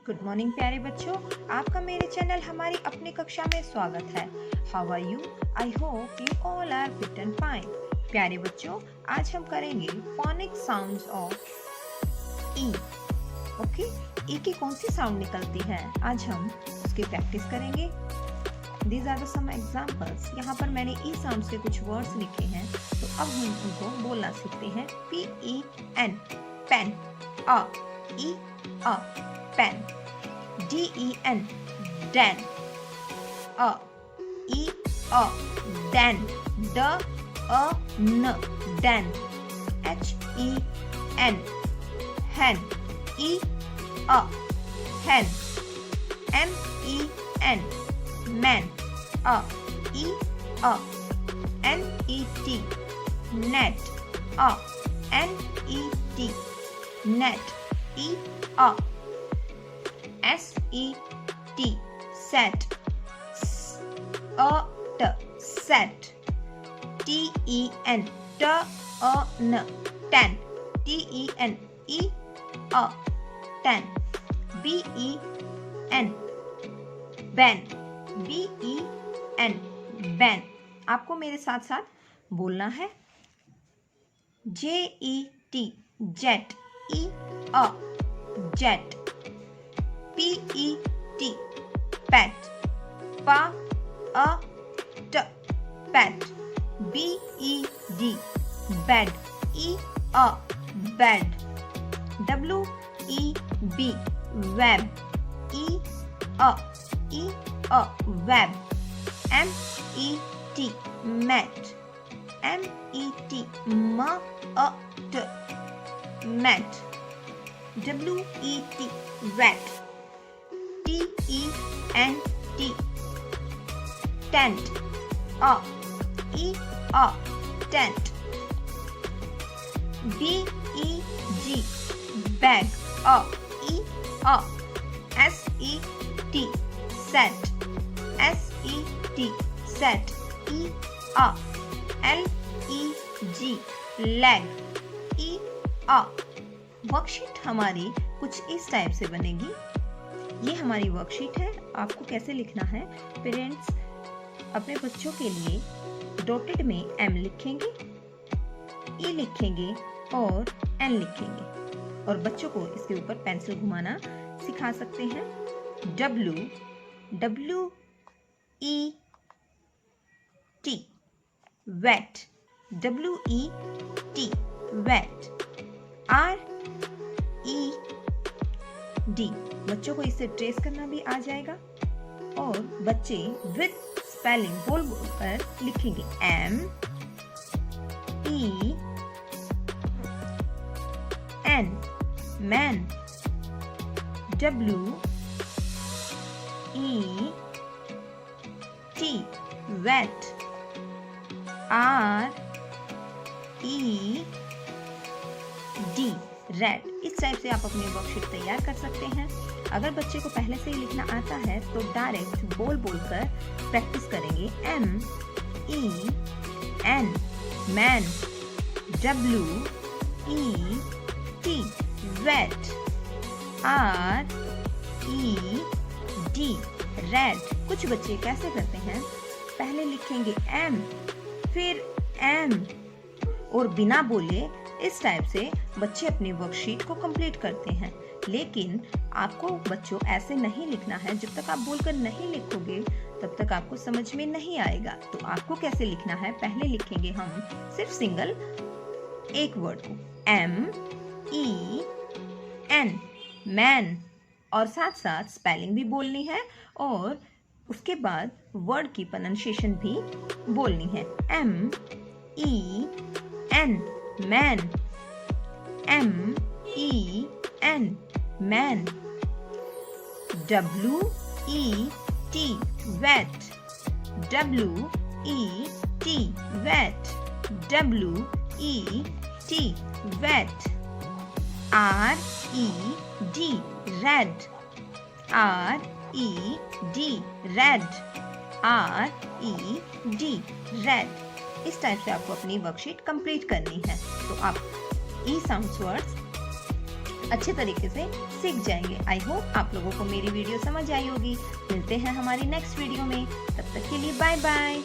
Good morning प्यारे बच्चों, आपका मेरे चैनल हमारी अपनी कक्षा में स्वागत है। How are you? I hope you all are fit and fine. प्यारे बच्चों, आज हम करेंगे phonic sounds of E. Okay, E की कौन सी साउंड निकलती है, आज हम उसकी प्रैक्टिस करेंगे। These are the some examples. यहाँ पर मैंने ई साउंड से कुछ वर्ड्स लिखे हैं, तो अब हम उनको बोलना सीखते हैं। PEN पेन, अ ई अ pen, DEN den, a e a den, d a n den, HEN hen, e a hen, MEN man, a e a NET net, a NET net, e a SET set, set, TEN ten, TEN ten, BEN ben, BEN ben। आपको मेरे साथ साथ बोलना है। JET jet, EA jet, PET pet, PAT pet, BED bed, EA bed, WEB web, EA web, MET met, MET met, WET wet, TENT tent, tent, BEG bag, set, set, LEG leg, worksheet हमारी कुछ इस type से बनेगी। ये हमारी worksheet है। आपको कैसे लिखना है, पेरेंट्स अपने बच्चों के लिए डॉटेड में M लिखेंगे, E लिखेंगे और N लिखेंगे, और बच्चों को इसके ऊपर पेंसिल घुमाना सिखा सकते हैं। WET wet, WET wet, RED बच्चों को इसे ट्रेस करना भी आ जाएगा, और बच्चे विद स्पेलिंग बोल कर लिखेंगे। MEN man, WET wet, RED red. इस टाइप से आप अपनी वर्कशीट तैयार कर सकते हैं। अगर बच्चे को पहले से ही लिखना आता है तो डायरेक्ट बोल कर प्रैक्टिस करेंगे। MEN man, WET wet, RED red. कुछ बच्चे कैसे करते हैं, पहले लिखेंगे M फिर M और बिना बोले इस टाइप से बच्चे अपनी वर्कशीट को कंप्लीट करते हैं। लेकिन आपको बच्चों ऐसे नहीं लिखना है। जब तक आप बोलकर नहीं लिखोगे तब तक आपको समझ में नहीं आएगा। तो आपको कैसे लिखना है, पहले लिखेंगे हम सिर्फ सिंगल एक वर्ड को, MEN मैन, और साथ साथ स्पेलिंग भी बोलनी है, और उसके बाद वर्ड की प्रोनाउंसिएशन भी बोलनी है। MEN man, MEN man, WET wet, WET wet, WET wet, RED red, RED red, RED red। इस टाइप से आपको अपनी वर्कशीट कंप्लीट करनी है। तो आप ई साउंड्स वर्ड्स अच्छे तरीके से सीख जाएंगे। आई होप आप लोगों को मेरी वीडियो समझ आई होगी। मिलते हैं हमारी नेक्स्ट वीडियो में, तब तक के लिए बाय बाय।